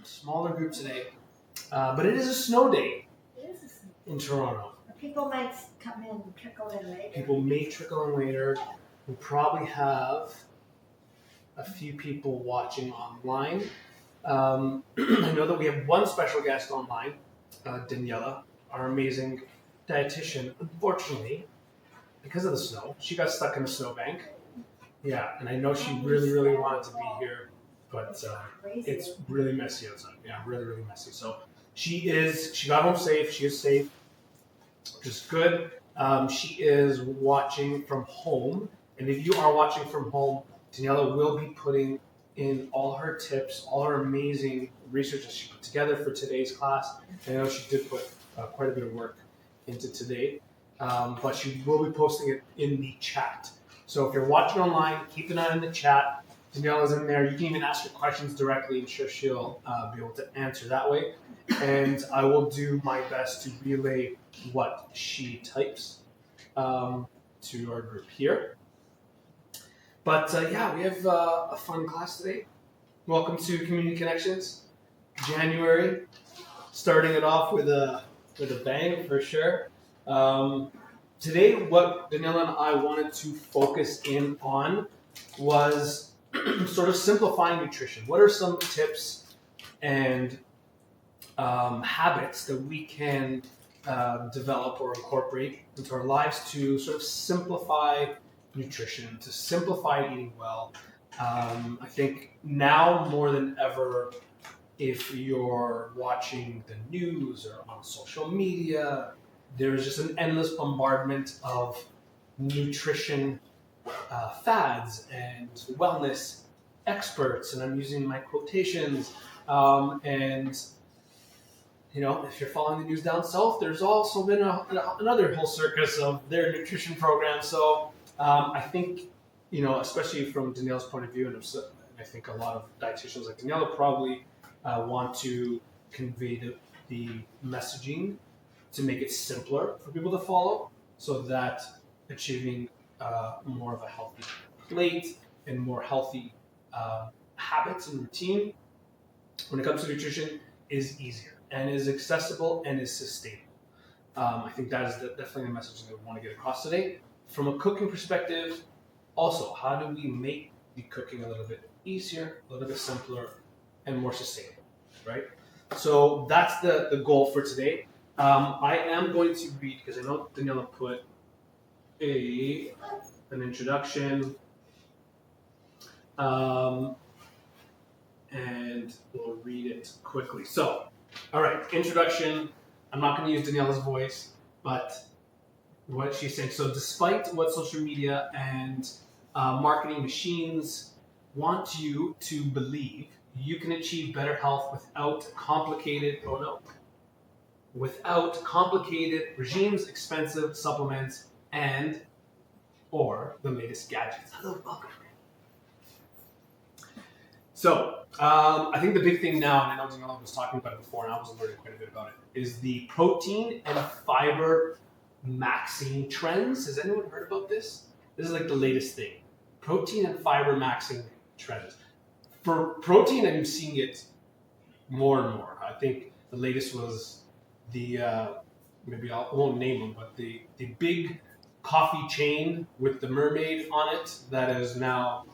Smaller group today. But it is a snow day in Toronto. People might come in and trickle in later. People may trickle in later. We'll probably have a few people watching online. I know that we have one special guest online, Daniela, our amazing dietitian. Unfortunately, because of the snow, she got stuck in a snowbank. Yeah, and I know she really, really wanted to be here, but it's really messy outside. Yeah, really, really messy. So she got home safe. She is safe, which is good. She is watching from home, and if you are watching from home, Daniela will be putting in all her tips, all her amazing research that she put together for today's class. I know she did put quite a bit of work into today, but she will be posting it in the chat. So if you're watching online, keep an eye on the chat. Daniela's in there. You can even ask your questions directly. I'm sure she'll be able to answer that way. And I will do my best to relay what she types to our group here. But yeah, we have a fun class today. Welcome to Community Connections, January. Starting it off with a bang for sure. Today, what Daniela and I wanted to focus in on was sort of simplifying nutrition. What are some tips and habits that we can develop or incorporate into our lives to sort of simplify nutrition, to simplify eating well? I think now more than ever, if you're watching the news or on social media, there's just an endless bombardment of nutrition fads and wellness experts, and I'm using my quotations. And you know, if you're following the news down south, there's also been another whole circus of their nutrition program. So I think, you know, especially from Danielle's point of view, and I think a lot of dietitians like Danielle probably want to convey the messaging to make it simpler for people to follow, so that achieving more of a healthy plate and more healthy habits and routine when it comes to nutrition is easier and is accessible and is sustainable. I think that is definitely the message that we want to get across today. From a cooking perspective, also, how do we make the cooking a little bit easier, a little bit simpler, and more sustainable, right? So that's the goal for today. I am going to read, because I know Daniela put an introduction, and we'll read it quickly. So, all right, introduction. I'm not going to use Daniela's voice, but what she's saying. So despite what social media and marketing machines want you to believe, you can achieve better health without complicated regimes, expensive supplements, and or the latest gadgets. Hello, welcome. So I think the big thing now, and I know Daniela was talking about it before, and I was learning quite a bit about it, is the protein and fiber maxing trends. Has anyone heard about this? This is like the latest thing. Protein and fiber maxing trends. For protein, I'm seeing it more and more. I think the latest was the, maybe I won't name them, but the big coffee chain with the mermaid on it that is now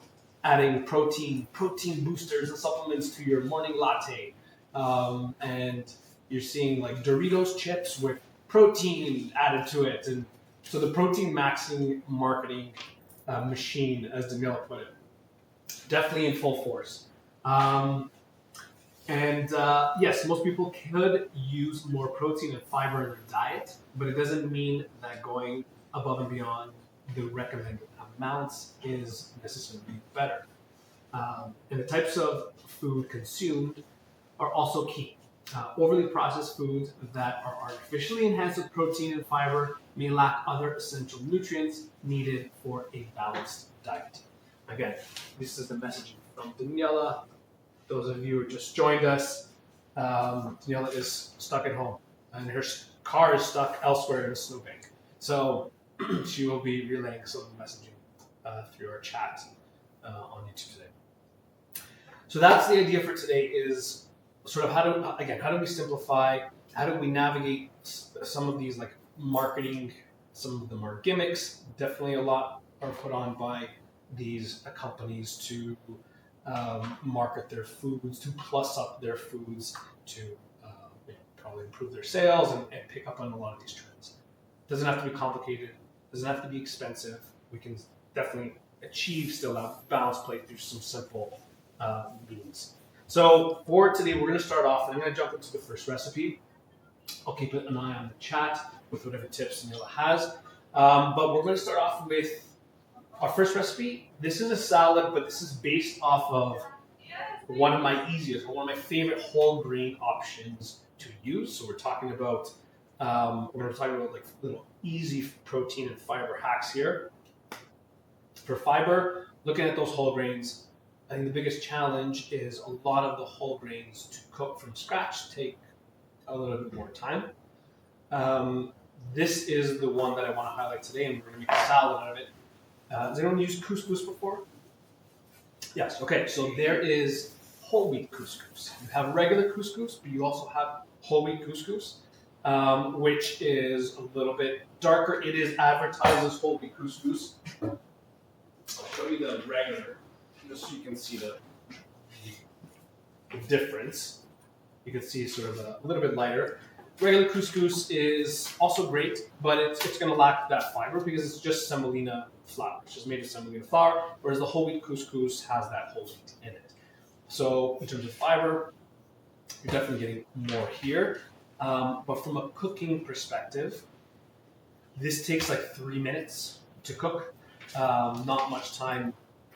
adding protein boosters and supplements to your morning latte. And you're seeing like Doritos chips with protein added to it. And so the protein maxing marketing machine, as Daniela put it, definitely in full force. Yes, most people could use more protein and fiber in their diet, but it doesn't mean that going above and beyond the recommended amounts is necessarily better. And the types of food consumed are also key. Overly processed foods that are artificially enhanced with protein and fiber may lack other essential nutrients needed for a balanced diet. Again, this is the messaging from Daniela. Those of you who just joined us, Daniela is stuck at home, and her car is stuck elsewhere in a snowbank. So she will be relaying some of the messaging through our chat on YouTube today. So that's the idea for today, is sort of how do we simplify? How do we navigate some of these like marketing? Some of them are gimmicks. Definitely a lot are put on by these companies to market their foods, to plus up their foods, to probably improve their sales and pick up on a lot of these trends. Doesn't have to be complicated. Doesn't have to be expensive. We can definitely achieve still a balanced plate through some simple means. So for today, we're going to start off, and I'm going to jump into the first recipe. I'll keep an eye on the chat with whatever tips Neela has. But we're going to start off with our first recipe. This is a salad, but this is based off of one of my favorite whole grain options to use. So we're talking about like little easy protein and fiber hacks here. For fiber, looking at those whole grains, I think the biggest challenge is a lot of the whole grains to cook from scratch take a little bit more time. This is the one that I want to highlight today, and we're going to make a salad out of it. Has anyone used couscous before? Yes. Okay. So there is whole wheat couscous. You have regular couscous, but you also have whole wheat couscous, which is a little bit darker. It is advertised as whole wheat couscous. I'll show you the regular, just so you can see the difference. You can see sort of a little bit lighter. Regular couscous is also great, but it's going to lack that fiber because it's just semolina flour. It's just made of semolina flour, whereas the whole wheat couscous has that whole wheat in it. So in terms of fiber, you're definitely getting more here. But from a cooking perspective, this takes like 3 minutes to cook. Not much time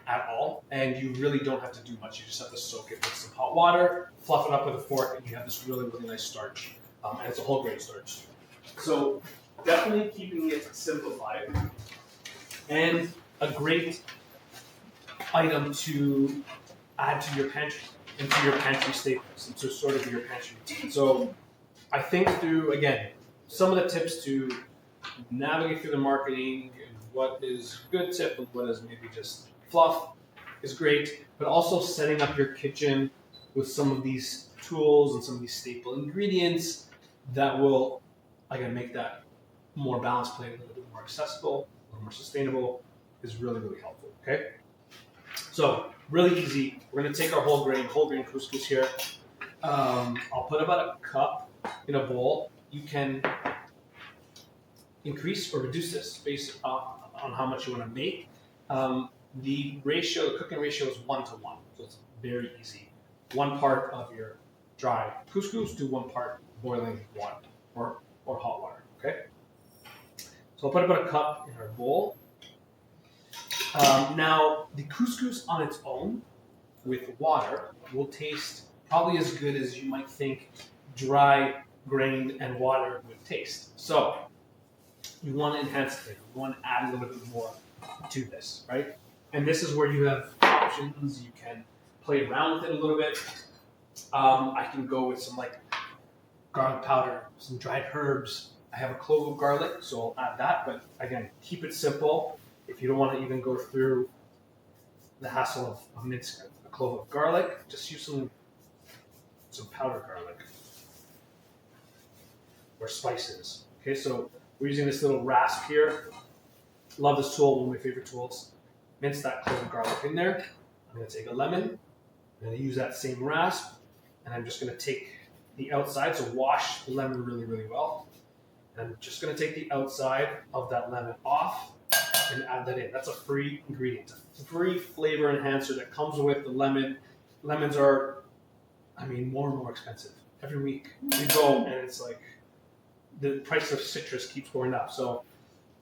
at all, and you really don't have to do much. You just have to soak it with some hot water, fluff it up with a fork, and you have this really, really nice starch. And it's a whole grain starch. So definitely keeping it simplified. And a great item to add to your pantry, into your pantry staples, into sort of your pantry routine. So I think through, again, some of the tips to navigate through the marketing and what is a good tip and what is maybe just fluff is great, but also setting up your kitchen with some of these tools and some of these staple ingredients that will, again, make that more balanced plate a little bit more accessible, a little more sustainable, is really, really helpful, okay? So, really easy. We're going to take our whole grain couscous here. I'll put about a cup in a bowl. You can increase or reduce this based on how much you want to make. The cooking ratio is 1 to 1, so it's very easy. 1 part of your dry couscous to 1 part boiling water or hot water, okay? So I'll put about a cup in our bowl. Now, the couscous on its own with water will taste probably as good as you might think dry grain and water would taste. So you want to enhance it. You want to add a little bit more to this, right? And this is where you have options. You can play around with it a little bit. I can go with some like garlic powder, some dried herbs. I have a clove of garlic, so I'll add that. But again, keep it simple. If you don't want to even go through the hassle of mincing a clove of garlic, just use some powdered garlic or spices. Okay, so we're using this little rasp here. Love this tool, one of my favorite tools. Mince that clove of garlic in there. I'm going to take a lemon. I'm going to use that same rasp, and I'm just going to take the outside, so wash the lemon really, really well. And I'm just going to take the outside of that lemon off and add that in. That's a free ingredient, a free flavor enhancer that comes with the lemon. Lemons are, more and more expensive. Every week we go and it's like the price of citrus keeps going up. So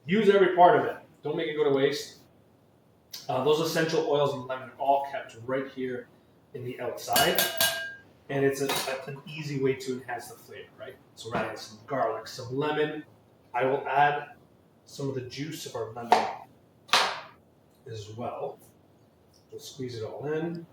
use every part of it. Don't make it go to waste. Those essential oils in the lemon are all kept right here in the outside. And it's an easy way to enhance the flavor, right? So we're adding some garlic, some lemon. I will add some of the juice of our lemon as well. We'll squeeze it all in.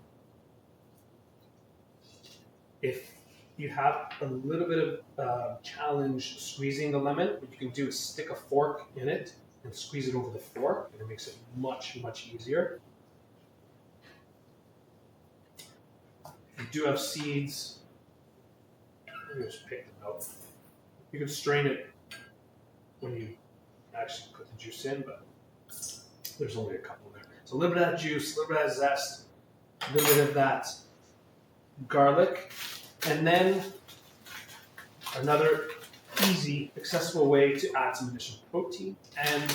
If you have a little bit of challenge squeezing the lemon, what you can do is stick a fork in it and squeeze it over the fork, and it makes it much, much easier. If you do have seeds, Let me just pick them out. You can strain it when you actually put the juice in, but there's only a couple there. So a little bit of that juice, a little bit of that zest, a little bit of that garlic, and then another easy, accessible way to add some additional protein and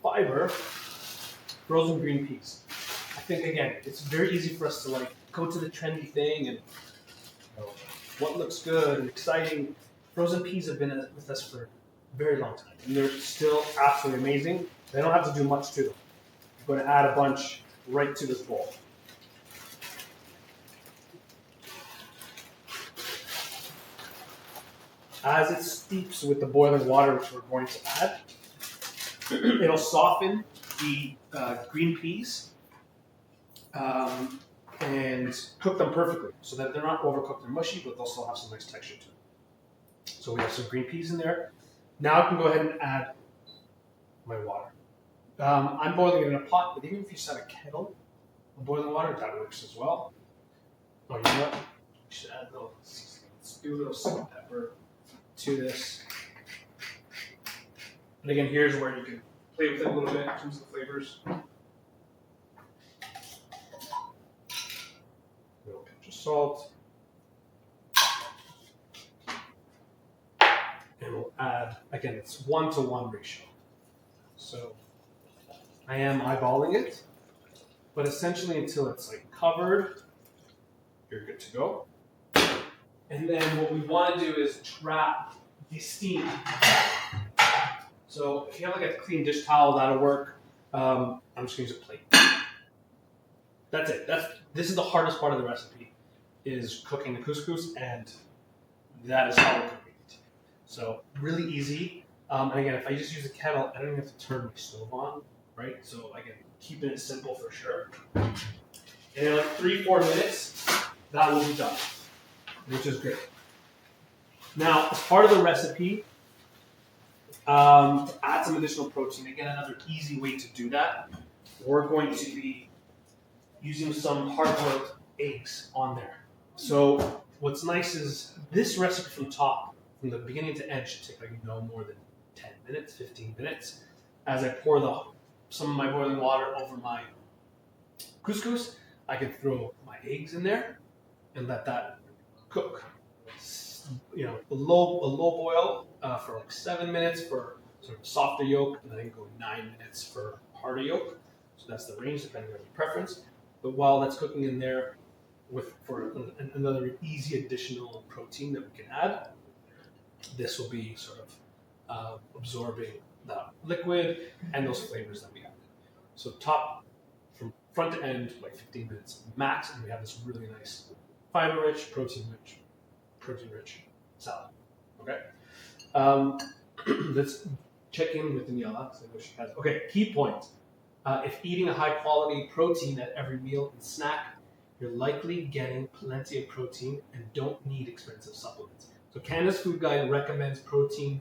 fiber, frozen green peas. I think, again, it's very easy for us to like go to the trendy thing and what looks good and exciting. Frozen peas have been with us for a very long time, and they're still absolutely amazing. They don't have to do much to them. I'm going to add a bunch right to this bowl. As it steeps with the boiling water, which we're going to add, it'll soften the green peas and cook them perfectly so that they're not overcooked and mushy, but they'll still have some nice texture to them. So we have some green peas in there. Now I can go ahead and add my water. I'm boiling it in a pot, but even if you set a kettle of boiling water, that works as well. Oh, you know what? We should add a little, let's do a little salt and pepper to this. And again, here's where you can play with it a little bit in terms of the flavors. A little pinch of salt. And we'll add, again, it's 1-to-1 ratio. So I am eyeballing it, but essentially until it's like covered, you're good to go. And then what we want to do is trap the steam. So if you have like a clean dish towel, that'll work. I'm just going to use a plate. That's it. This is the hardest part of the recipe, is cooking the couscous, and that is how we're cooking it. So really easy. And again, if I just use a kettle, I don't even have to turn my stove on, right? So again, keeping it simple for sure. And in like 3-4 minutes, that will be done, which is great. Now, as part of the recipe, to add some additional protein, again, another easy way to do that, we're going to be using some hard-boiled eggs on there. So what's nice is this recipe from the beginning to end, should take like no more than 10 minutes, 15 minutes. As I pour some of my boiling water over my couscous, I can throw my eggs in there and let that cook. You know, a low boil for like 7 minutes for sort of softer yolk, and then I can go 9 minutes for harder yolk. So that's the range depending on your preference. But while that's cooking in there, for another easy additional protein that we can add, this will be sort of absorbing the liquid and those flavors that we have. So top from front to end, like 15 minutes max, and we have this really nice fiber-rich, protein-rich salad. Okay, let's check in with Daniela. So I know she has. Okay, key point: if eating a high-quality protein at every meal and snack, you're likely getting plenty of protein and don't need expensive supplements. So Canada's Food Guide recommends protein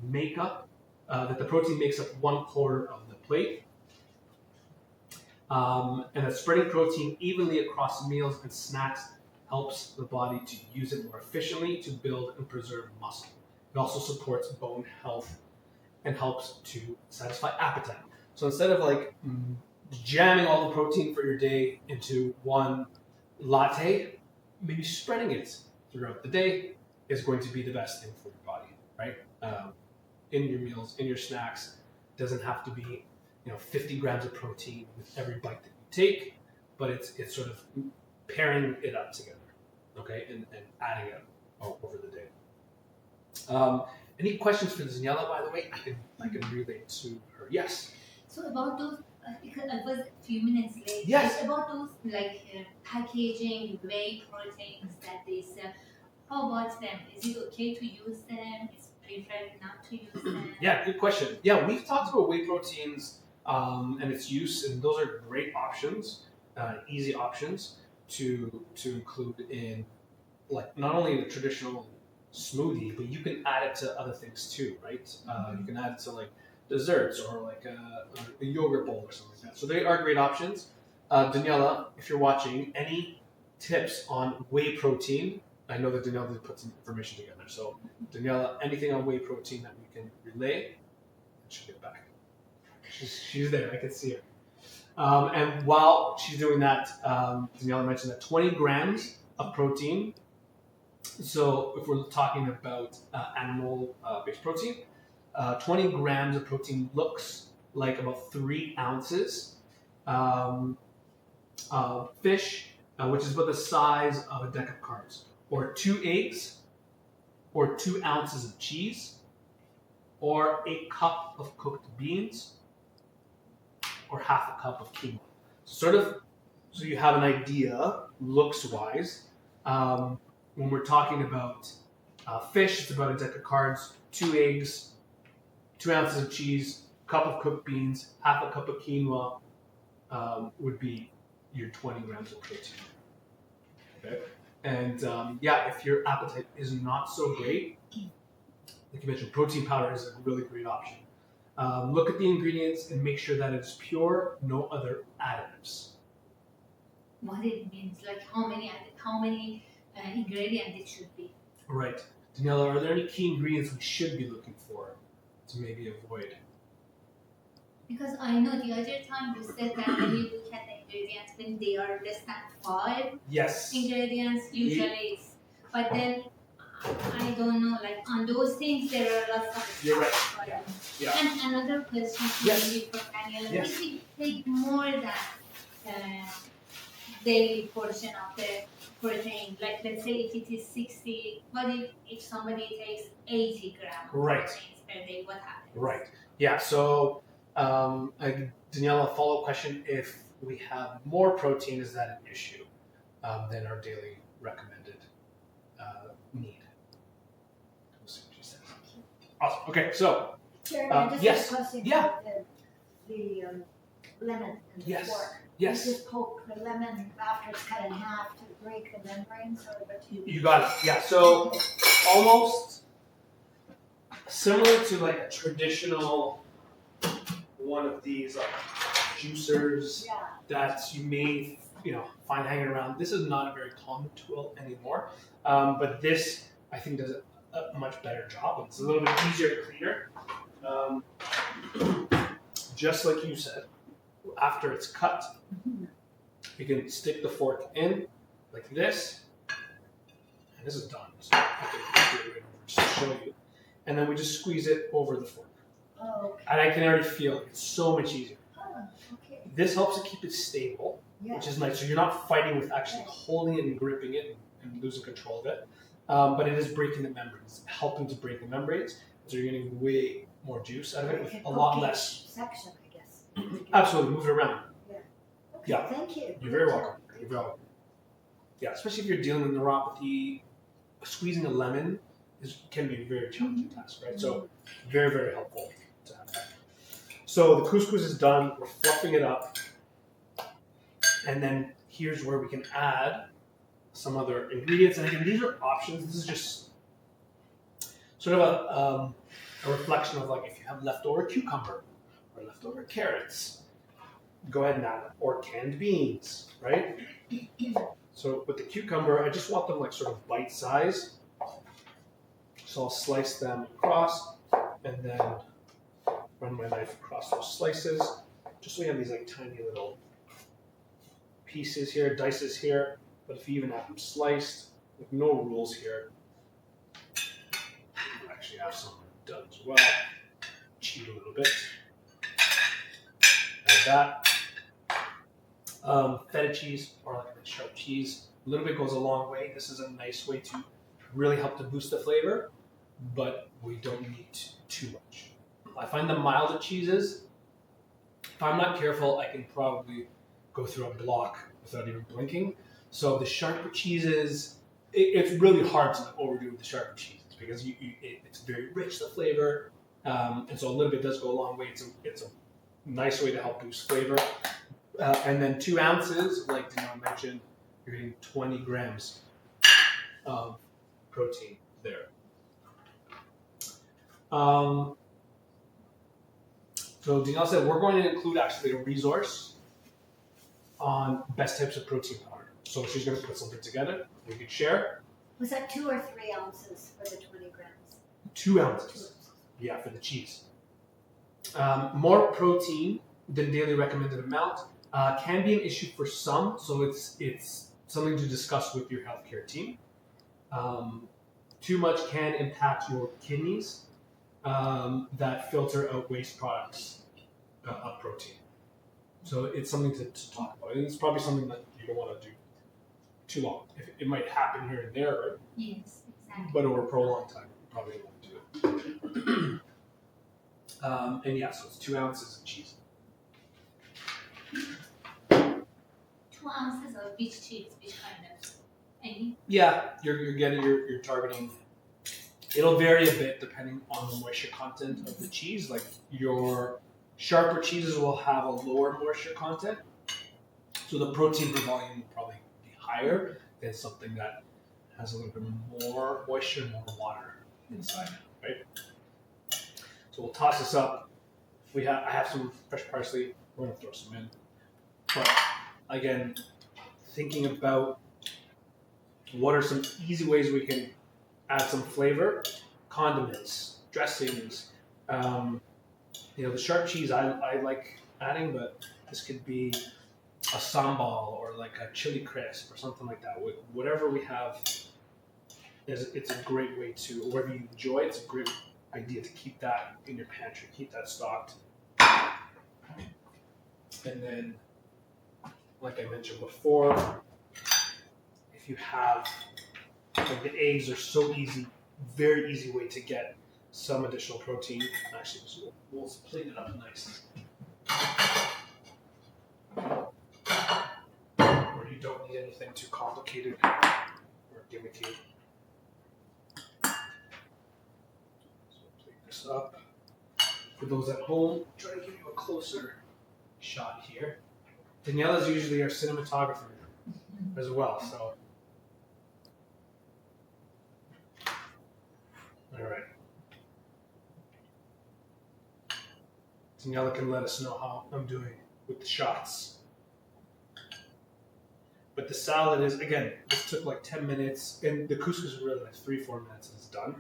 makeup, that the protein makes up 1/4 of the plate. And that spreading protein evenly across meals and snacks helps the body to use it more efficiently to build and preserve muscle. It also supports bone health and helps to satisfy appetite. So instead of like jamming all the protein for your day into one latte, maybe spreading it throughout the day is going to be the best thing for your body, right? In your meals, in your snacks, it doesn't have to be 50 grams of protein with every bite that you take, but it's sort of pairing it up together, okay, and adding it over the day. Any questions for Daniela, by the way? I can relate to her. Yes. So about those, because I was a few minutes late. Yes. About those packaging whey proteins that they sell. How about them? Is it okay to use them? Is it preferred not to use them? Yeah, good question. Yeah, we've talked about whey proteins and its use, and those are great options, easy options to include in, like, not only the traditional smoothie, but you can add it to other things too, right? You can add it to like desserts or like a yogurt bowl or something like that. So they are great options. Daniela, if you're watching, any tips on whey protein I know that Danielle did put some information together. So Daniela, anything on whey protein that we can relay, she'll get back. She's there. I can see her. And while she's doing that, Daniela mentioned that 20 grams of protein. So if we're talking about animal-based protein, 20 grams of protein looks like about 3 ounces of fish, which is about the size of a deck of cards, or 2 eggs, or 2 ounces of cheese, or a cup of cooked beans, or half a cup of quinoa. So you have an idea, looks-wise. When we're talking about fish, it's about a deck of cards, 2 eggs, 2 ounces of cheese, cup of cooked beans, half a cup of quinoa would be your 20 grams of protein. Okay? And if your appetite is not so great, like you mentioned, protein powder is a really great option. Look at the ingredients and make sure that it's pure, no other additives. What it means, like how many ingredients it should be. Right. Daniela, are there any key ingredients we should be looking for to maybe avoid? Because I know the other time you said that when you look at the ingredients, when they are less than 5 ingredients, usually it's, but then I don't know, like on those things there are lots of You're right. Yeah. And another question for Daniel, if we take more than daily portion of the protein, like let's say if it is 60, what if somebody takes 80 grams of proteins per day, what happens? Right. Yeah, so Daniela, a follow-up question, if we have more protein, is that an issue than our daily recommended need? We'll see what she says. Awesome. Okay, so Chairman, just a question about the lemon and the fork. Yes. You just poke the lemon after it's cut in half to break the membranes, or what you got it. Yeah. So almost similar to like a traditional one of these juicers that you may find hanging around. This is not a very common tool anymore, but this I think does a much better job. It's a little bit easier, cleaner. Just like you said, after it's cut, you can stick the fork in like this, and this is done. So I can do it just to show you, and then we just squeeze it over the fork. Oh, okay. And I can already feel it. It's so much easier. Oh, okay. This helps to keep it stable, which is nice. So you're not fighting with actually holding it and gripping it and losing control of it. But it is breaking the membranes, helping to break the membranes. So you're getting way more juice out of it with a lot less. Section, I guess. Absolutely, move it around. Okay, thank you. You're very welcome. You're very welcome. Yeah, especially if you're dealing with neuropathy, squeezing a lemon can be a very challenging task, right? So very, very helpful to have that. So the couscous is done. We're fluffing it up. And then here's where we can add some other ingredients. And again, these are options. This is just sort of a reflection of like if you have leftover cucumber or leftover carrots, go ahead and add it. Or canned beans, right? So with the cucumber, I just want them like sort of bite size. So I'll slice them across and then run my knife across those slices. Just so we have these like tiny little pieces here, dices here. But if you even have them sliced, with no rules here, I actually have some done as well. Cheat a little bit. Like that. Feta cheese, or like a sharp cheese, a little bit goes a long way. This is a nice way to really help to boost the flavor, but we don't need too much. I find the milder cheeses, if I'm not careful, I can probably go through a block without even blinking. So the sharper cheeses, it's really hard to overdo with the sharper cheeses because it's very rich, the flavor, and so a little bit does go a long way. It's a nice way to help boost flavor. And then 2 ounces, like Danielle mentioned, you're getting 20 grams of protein there. So Danielle said we're going to include actually a resource on best types of protein powder. So she's going to put something together we could share. Was that 2 or 3 ounces for the 20 grams? 2 ounces. Yeah, for the cheese. More protein than daily recommended amount can be an issue for some, so it's something to discuss with your healthcare team. Too much can impact your kidneys that filter out waste products of protein. So it's something to talk about. And it's probably something that you don't want to do too long. It might happen here and there, right? Yes, exactly. But over a prolonged time, you probably don't want to do it. And yeah, so it's 2 ounces of cheese. 2 ounces of which cheese? Which kind of? Any? Yeah, you're targeting. It'll vary a bit depending on the moisture content of the cheese. Like your sharper cheeses will have a lower moisture content, so the protein per volume will probably be higher than something that has a little bit more moisture and more water inside, right? So we'll toss this up. I have some fresh parsley. We're gonna throw some in. But again, thinking about what are some easy ways we can add some flavor, condiments, dressings. The sharp cheese I like adding, but this could be a sambal or like a chili crisp or something like that. Whatever we have, it's a great way to, or whatever you enjoy, it's a great idea to keep that in your pantry, keep that stocked. And then, like I mentioned before, if you have, like the eggs are so easy, very easy way to get some additional protein. Actually, we'll plate it up nice. Where you don't need anything too complicated or gimmicky. So we'll plate this up. For those at home, try to give you a closer shot here. Daniela's usually our cinematographer as well, so. All right. Daniela can let us know how I'm doing with the shots. But the salad is, again, this took like 10 minutes, and the couscous is really like 3-4 minutes and it's done.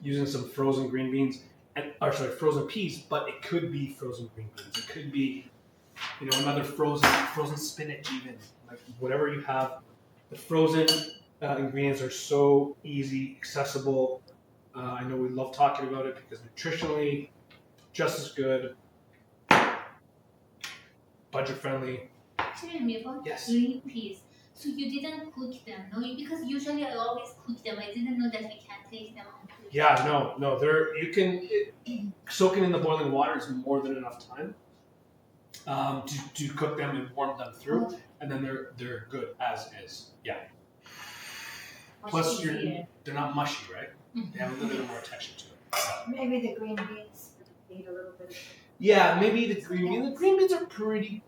Using some frozen green beans, frozen peas, but it could be frozen green beans. It could be, another frozen spinach even. Like whatever you have. The frozen ingredients are so easy, accessible. I know we love talking about it because nutritionally, just as good, budget friendly. Tell me about Yes. green peas. So you didn't cook them, no? Because usually I always cook them. I didn't know that we can take them and cook Yeah, no. Soaking in the boiling water is more than enough time to cook them and warm them through, and then they're good as is. Yeah. Plus, they're not mushy, right? Mm-hmm. They have a little bit more texture to it. Maybe the green beans need a little bit of. Yeah, maybe the green beans. The green beans are pretty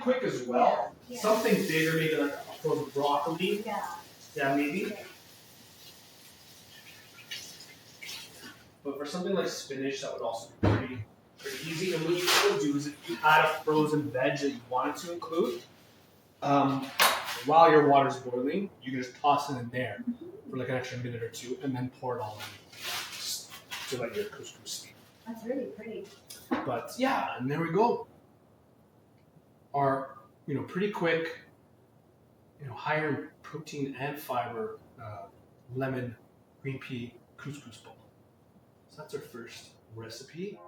quick as well. Yeah. Something bigger, maybe like a frozen broccoli. Yeah, maybe. Yeah. But for something like spinach, that would also be pretty easy. And what you could do is if you had a frozen veg that you wanted to include, while your water's boiling, you can just toss it in there for like an extra minute or two, and then pour it all in just to let your couscous steam. That's really pretty. But yeah, and there we go. Our pretty quick, higher in protein and fiber lemon green pea couscous bowl. So that's our first recipe.